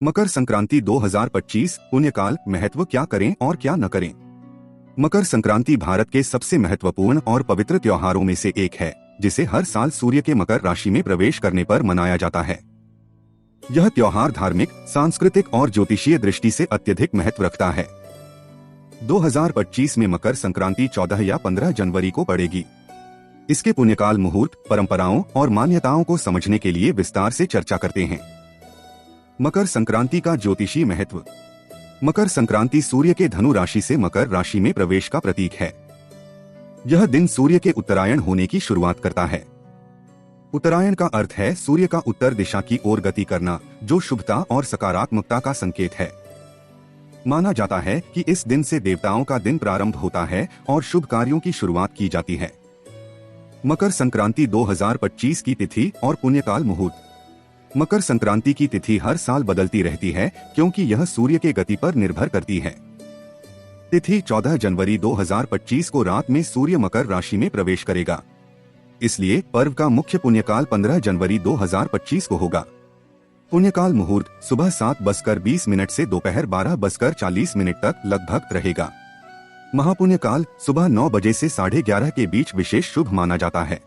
मकर संक्रांति 2025 पुण्यकाल महत्व, क्या करें और क्या न करें। मकर संक्रांति भारत के सबसे महत्वपूर्ण और पवित्र त्योहारों में से एक है, जिसे हर साल सूर्य के मकर राशि में प्रवेश करने पर मनाया जाता है। यह त्योहार धार्मिक, सांस्कृतिक और ज्योतिषीय दृष्टि से अत्यधिक महत्व रखता है। 2025 में मकर संक्रांति 14 या 15 जनवरी को पड़ेगी। इसके पुण्यकाल, मुहूर्त, परंपराओं और मान्यताओं को समझने के लिए विस्तार से चर्चा करते हैं। मकर संक्रांति का ज्योतिषीय महत्व। मकर संक्रांति सूर्य के धनु राशि से मकर राशि में प्रवेश का प्रतीक है। यह दिन सूर्य के उत्तरायण होने की शुरुआत करता है। उत्तरायण का अर्थ है सूर्य का उत्तर दिशा की ओर गति करना, जो शुभता और सकारात्मकता का संकेत है। माना जाता है कि इस दिन से देवताओं का दिन प्रारंभ होता है और शुभ कार्यों की शुरुआत की जाती है। मकर संक्रांति 2025 की तिथि और पुण्यकाल, मुहूर्त। मकर संक्रांति की तिथि हर साल बदलती रहती है, क्योंकि यह सूर्य के गति पर निर्भर करती है। तिथि 14 जनवरी 2025 को रात में सूर्य मकर राशि में प्रवेश करेगा। इसलिए पर्व का मुख्य पुण्यकाल 15 जनवरी 2025 को होगा। पुण्यकाल मुहूर्त सुबह 7:20 से दोपहर 12:40 तक लगभग रहेगा। महापुण्यकाल सुबह 9 बजे से 11:30 के बीच विशेष शुभ माना जाता है।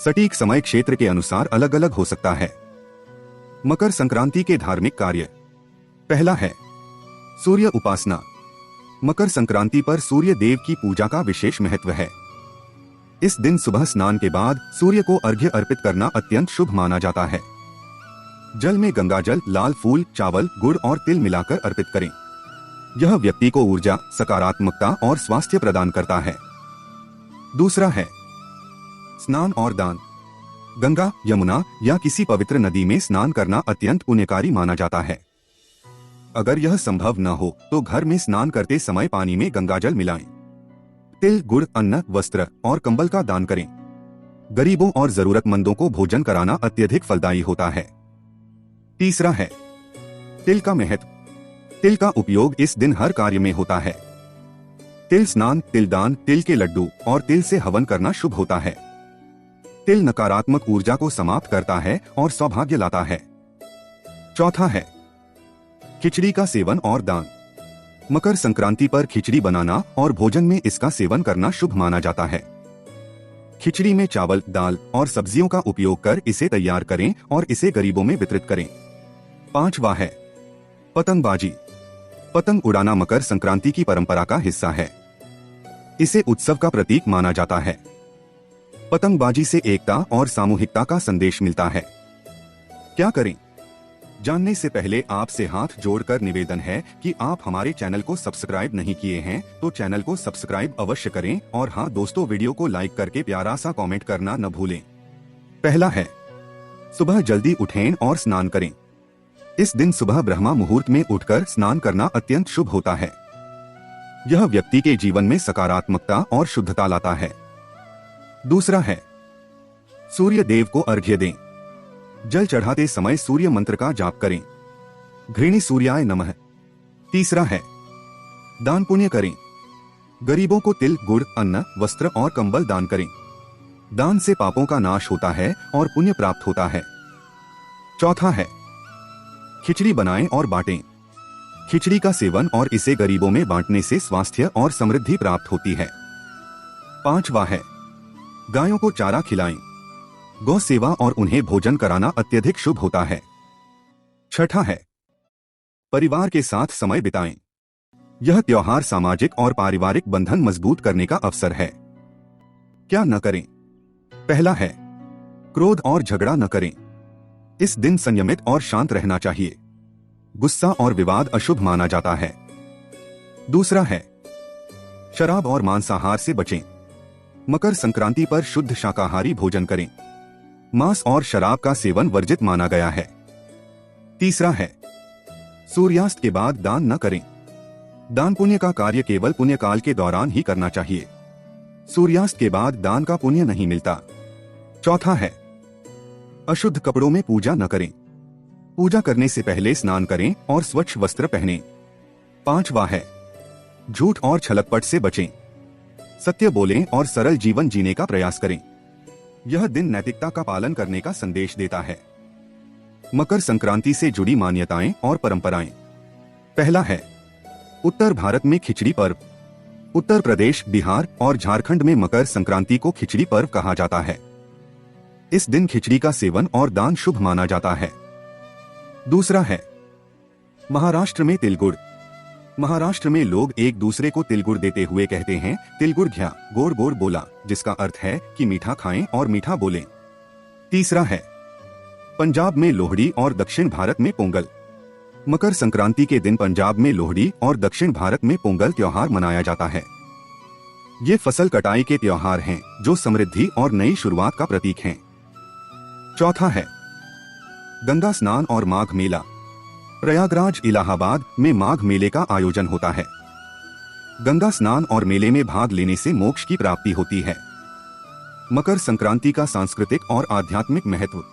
सटीक समय क्षेत्र के अनुसार अलग अलग हो सकता है। मकर संक्रांति के धार्मिक कार्य। पहला है सूर्य उपासना। मकर संक्रांति पर सूर्य देव की पूजा का विशेष महत्व है। इस दिन सुबह स्नान के बाद सूर्य को अर्घ्य अर्पित करना अत्यंत शुभ माना जाता है। जल में गंगाजल, लाल फूल, चावल, गुड़ और तिल मिलाकर अर्पित करें। यह व्यक्ति को ऊर्जा, सकारात्मकता और स्वास्थ्य प्रदान करता है। दूसरा है स्नान और दान। गंगा, यमुना या किसी पवित्र नदी में स्नान करना अत्यंत पुण्यकारी माना जाता है। अगर यह संभव न हो तो घर में स्नान करते समय पानी में गंगाजल मिलाएं। तिल, गुड़, अन्न, वस्त्र और कंबल का दान करें। गरीबों और जरूरतमंदों को भोजन कराना अत्यधिक फलदायी होता है। तीसरा है तिल का महत्व। तिल का उपयोग इस दिन हर कार्य में होता है। तिल स्नान, तिल दान, तिल के लड्डू और तिल से हवन करना शुभ होता है। तिल नकारात्मक ऊर्जा को समाप्त करता है और सौभाग्य लाता है। चौथा है खिचड़ी का सेवन और दान। मकर संक्रांति पर खिचड़ी बनाना और भोजन में इसका सेवन करना शुभ माना जाता है। खिचड़ी में चावल, दाल और सब्जियों का उपयोग कर इसे तैयार करें और इसे गरीबों में वितरित करें। पांचवा है पतंगबाजी। पतंग उड़ाना मकर संक्रांति की परंपरा का हिस्सा है। इसे उत्सव का प्रतीक माना जाता है। पतंगबाजी से एकता और सामूहिकता का संदेश मिलता है। क्या करें? जानने से पहले आपसे हाथ जोड़कर निवेदन है कि आप हमारे चैनल को सब्सक्राइब नहीं किए हैं तो चैनल को सब्सक्राइब अवश्य करें और हाँ दोस्तों, वीडियो को लाइक करके प्यारा सा कमेंट करना न भूलें। पहला है सुबह जल्दी उठें और स्नान करें। इस दिन सुबह ब्रह्मा मुहूर्त में उठकर स्नान करना अत्यंत शुभ होता है। यह व्यक्ति के जीवन में सकारात्मकता और शुद्धता लाता है। दूसरा है सूर्य देव को अर्घ्य दें। जल चढ़ाते समय सूर्य मंत्र का जाप करें। घृणी सूर्याय नमः। तीसरा है दान पुण्य करें। गरीबों को तिल, गुड़, अन्न, वस्त्र और कंबल दान करें। दान से पापों का नाश होता है और पुण्य प्राप्त होता है। चौथा है खिचड़ी बनाएं और बांटें। खिचड़ी का सेवन और इसे गरीबों में बांटने से स्वास्थ्य और समृद्धि प्राप्त होती है। पांचवा है गायों को चारा खिलाएं। गौ सेवा और उन्हें भोजन कराना अत्यधिक शुभ होता है। छठा है परिवार के साथ समय बिताएं। यह त्योहार सामाजिक और पारिवारिक बंधन मजबूत करने का अवसर है। क्या न करें? पहला है क्रोध और झगड़ा न करें। इस दिन संयमित और शांत रहना चाहिए। गुस्सा और विवाद अशुभ माना जाता है। दूसरा है शराब और मांसाहार से बचें। मकर संक्रांति पर शुद्ध शाकाहारी भोजन करें। मांस और शराब का सेवन वर्जित माना गया है। तीसरा है सूर्यास्त के बाद दान न करें। दान पुण्य का कार्य केवल पुण्यकाल के दौरान ही करना चाहिए। सूर्यास्त के बाद दान का पुण्य नहीं मिलता। चौथा है अशुद्ध कपड़ों में पूजा न करें। पूजा करने से पहले स्नान करें और स्वच्छ वस्त्र पहनें। पांचवा है झूठ और छलकपट से बचें। सत्य बोलें और सरल जीवन जीने का प्रयास करें। यह दिन नैतिकता का पालन करने का संदेश देता है। मकर संक्रांति से जुड़ी मान्यताएं और परंपराएं। पहला है उत्तर भारत में खिचड़ी पर्व। उत्तर प्रदेश, बिहार और झारखंड में मकर संक्रांति को खिचड़ी पर्व कहा जाता है। इस दिन खिचड़ी का सेवन और दान शुभ माना जाता है। दूसरा है महाराष्ट्र में तिलगुड़। महाराष्ट्र में लोग एक दूसरे को तिलगुड़ देते हुए कहते हैं, तिलगुड़ घ्या गोड़ गोड़ बोला, जिसका अर्थ है कि मीठा खाएं और मीठा बोलें। तीसरा है पंजाब में लोहड़ी और दक्षिण भारत में पोंगल। मकर संक्रांति के दिन पंजाब में लोहड़ी और दक्षिण भारत में पोंगल त्योहार मनाया जाता है। ये फसल कटाई के त्योहार हैं जो समृद्धि और नई शुरुआत का प्रतीक हैं। चौथा है गंगा स्नान और माघ मेला। प्रयागराज, इलाहाबाद में माघ मेले का आयोजन होता है। गंगा स्नान और मेले में भाग लेने से मोक्ष की प्राप्ति होती है। मकर संक्रांति का सांस्कृतिक और आध्यात्मिक महत्व।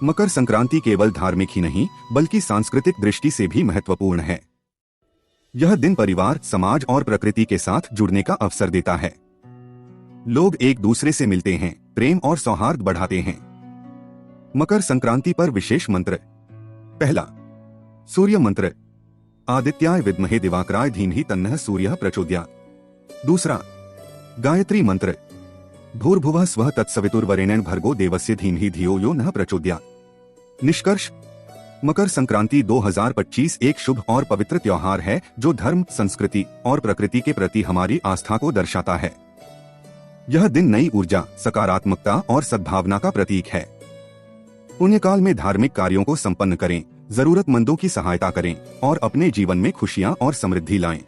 मकर संक्रांति केवल धार्मिक ही नहीं बल्कि सांस्कृतिक दृष्टि से भी महत्वपूर्ण है। यह दिन परिवार, समाज और प्रकृति के साथ जुड़ने का अवसर देता है। लोग एक दूसरे से मिलते हैं, प्रेम और सौहार्द बढ़ाते हैं। मकर संक्रांति पर विशेष मंत्र। पहला सूर्य मंत्र, आदित्याय विद्महे दिवाकराय धीमहि तन्नः सूर्यः प्रचोदयात्। दूसरा गायत्री मंत्र, भूर्भुवः स्वः तत्सवितुर्वरेण्यं भर्गो देवस्य धीमहि धियो यो नः प्रचोदयात्। निष्कर्ष, मकर संक्रांति 2025 एक शुभ और पवित्र त्योहार है जो धर्म, संस्कृति और प्रकृति के प्रति हमारी आस्था को दर्शाता है। यह दिन नई ऊर्जा, सकारात्मकता और सद्भावना का प्रतीक है। पुण्यकाल में धार्मिक कार्यों को संपन्न करें, जरूरतमंदों की सहायता करें और अपने जीवन में खुशियां और समृद्धि लाएं।